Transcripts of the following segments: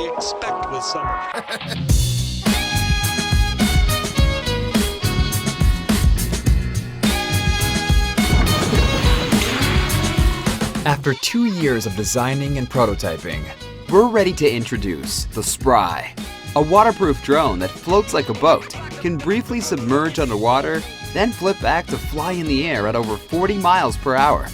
we expect with summer. After 2 years of designing and prototyping, we're ready to introduce the Spry, a waterproof drone that floats like a boat, can briefly submerge underwater, then flip back to fly in the air at over 40 miles per hour.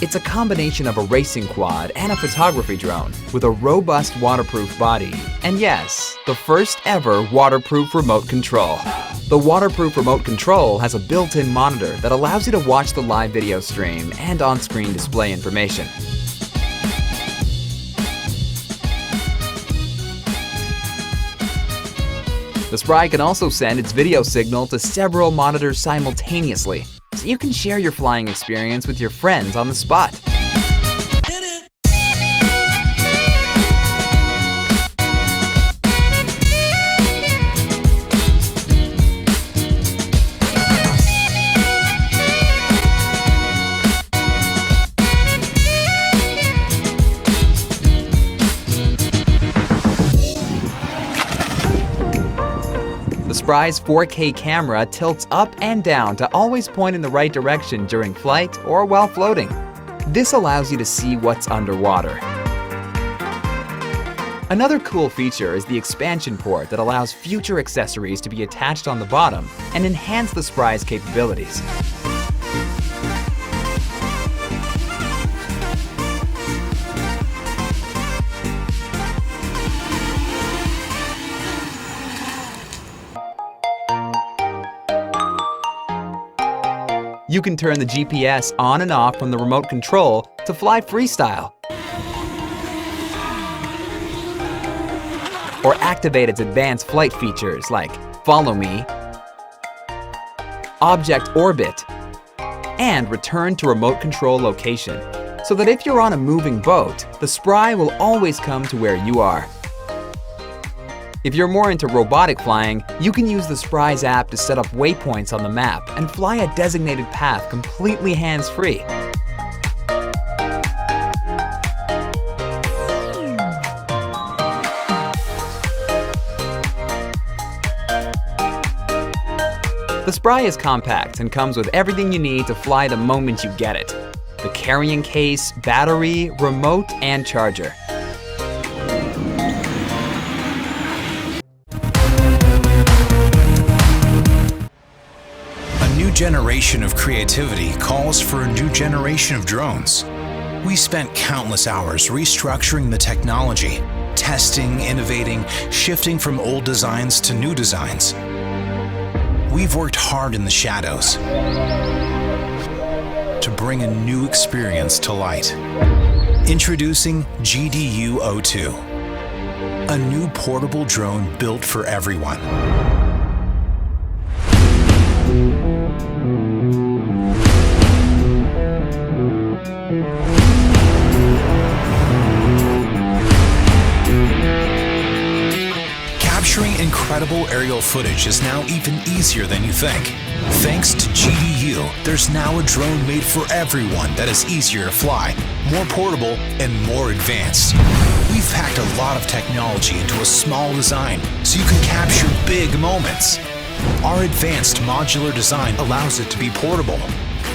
It's a combination of a racing quad and a photography drone with a robust waterproof body, and yes, the first ever waterproof remote control. The waterproof remote control has a built-in monitor that allows you to watch the live video stream and on-screen display information. The Spry can also send its video signal to several monitors simultaneously, so you can share your flying experience with your friends on the spot. The Spry's 4K camera tilts up and down to always point in the right direction during flight or while floating. This allows you to see what's underwater. Another cool feature is the expansion port that allows future accessories to be attached on the bottom and enhance the Spry's capabilities. You can turn the GPS on and off from the remote control to fly freestyle, or activate its advanced flight features like Follow Me, Object Orbit, and Return to Remote Control Location, so that if you're on a moving boat, the Spry will always come to where you are. If you're more into robotic flying, you can use the Spry's app to set up waypoints on the map and fly a designated path completely hands-free. The Spry is compact and comes with everything you need to fly the moment you get it: the carrying case, battery, remote, and charger. A new generation of creativity calls for a new generation of drones. We spent countless hours restructuring the technology, testing, innovating, shifting from old designs to new designs. We've worked hard in the shadows to bring a new experience to light. Introducing GDU-02, a new portable drone built for everyone. Capturing incredible aerial footage is now even easier than you think. Thanks to GDU, there's now a drone made for everyone that is easier to fly, more portable, and more advanced. We've packed a lot of technology into a small design so you can capture big moments. Our advanced modular design allows it to be portable.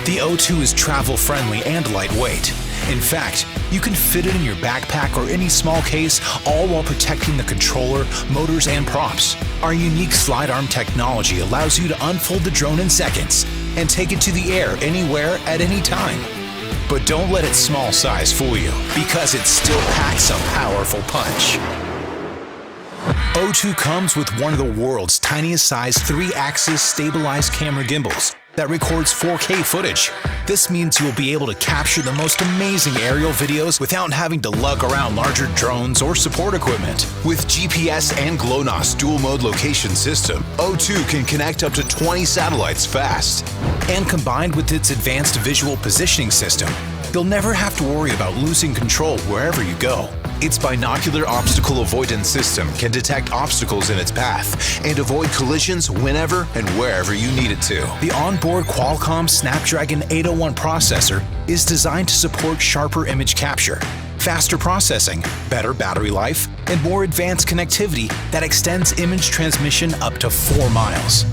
The O2 is travel-friendly and lightweight. In fact, you can fit it in your backpack or any small case, all while protecting the controller, motors, and props. Our unique slide arm technology allows you to unfold the drone in seconds and take it to the air anywhere at any time. But don't let its small size fool you, because it still packs a powerful punch. O2 comes with one of the world's tiniest size 3-axis stabilized camera gimbals that records 4K footage. This means you'll be able to capture the most amazing aerial videos without having to lug around larger drones or support equipment. With GPS and GLONASS dual-mode location system, O2 can connect up to 20 satellites fast. And combined with its advanced visual positioning system, you'll never have to worry about losing control wherever you go. Its binocular obstacle avoidance system can detect obstacles in its path and avoid collisions whenever and wherever you need it to. The onboard Qualcomm Snapdragon 801 processor is designed to support sharper image capture, faster processing, better battery life, and more advanced connectivity that extends image transmission up to 4 miles.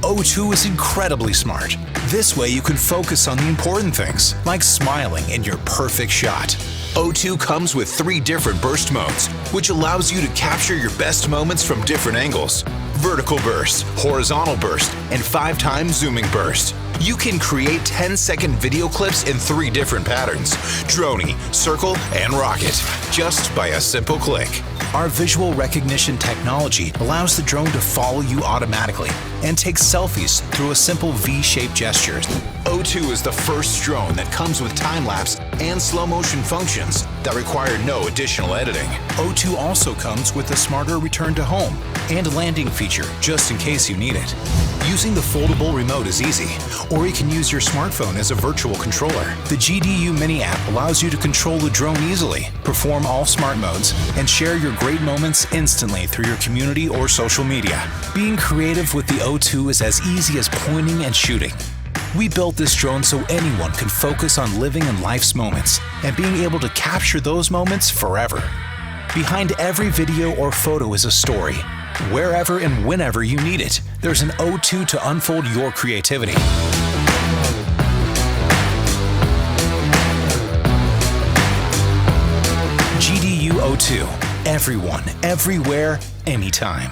O2 is incredibly smart. This way you can focus on the important things, like smiling in your perfect shot. O2 comes with 3 different burst modes, which allows you to capture your best moments from different angles. Vertical burst, horizontal burst, and 5 times zooming burst. You can create 10-second video clips in 3 different patterns: droney, circle, and rocket, just by a simple click. Our visual recognition technology allows the drone to follow you automatically and take selfies through a simple V-shaped gesture. O2 is the first drone that comes with time-lapse and slow-motion functions that require no additional editing. O2 also comes with a smarter return to home and landing feature just in case you need it. Using the foldable remote is easy, or you can use your smartphone as a virtual controller. The GDU Mini app allows you to control the drone easily, perform all smart modes, and share your great moments instantly through your community or social media. Being creative with the O2 is as easy as pointing and shooting. We built this drone so anyone can focus on living in life's moments and being able to capture those moments forever. Behind every video or photo is a story. Wherever and whenever you need it, there's an O2 to unfold your creativity. GDU O2. Everyone, everywhere, anytime.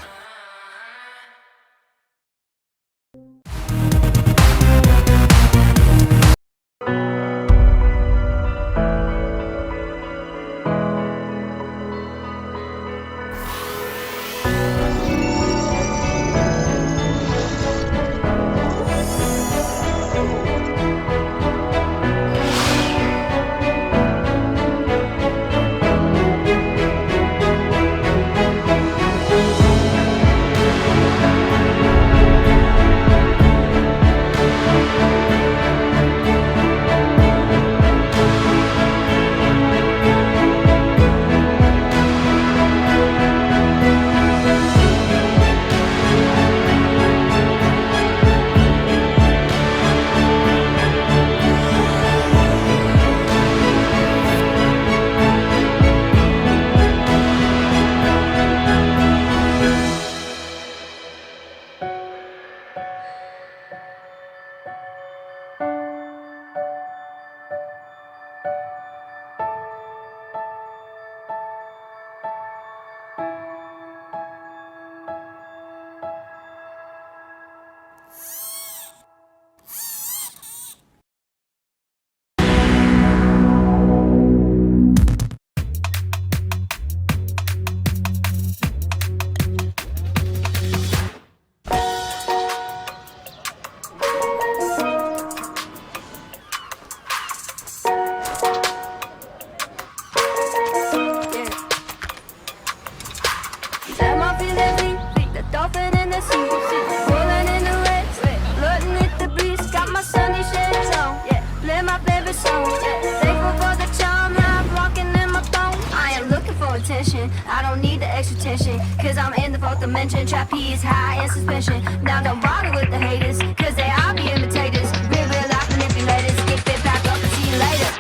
I don't need the extra tension, cause I'm in the 4th dimension. Trapeze high in suspension. Now don't bother with the haters, cause they all be imitators. Real life manipulators. Skip it back up and see you later.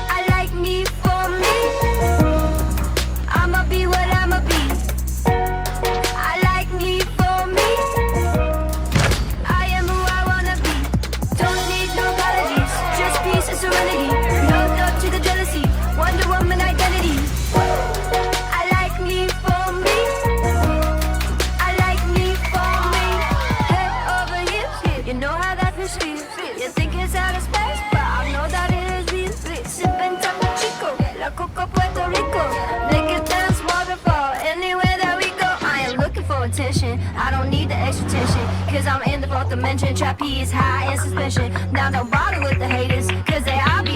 I like me for me. I'ma be what I'ma be. I like me for me. I am who I wanna be. Don't need no apologies, just peace and serenity. No love to the jealousy, Wonder Woman identity. I like me for me. I like me for me. Head over heels, you know how that feels. You think it's out of space, but I know that it is real. Sipping Taco Chico, La Coco Puerto Rico. Make it dance waterfall, anywhere that we go. I am looking for attention, I don't need the extra tension, cause I'm in the 4th dimension. Trapeze high in suspension. Now don't bother with the haters, cause they all be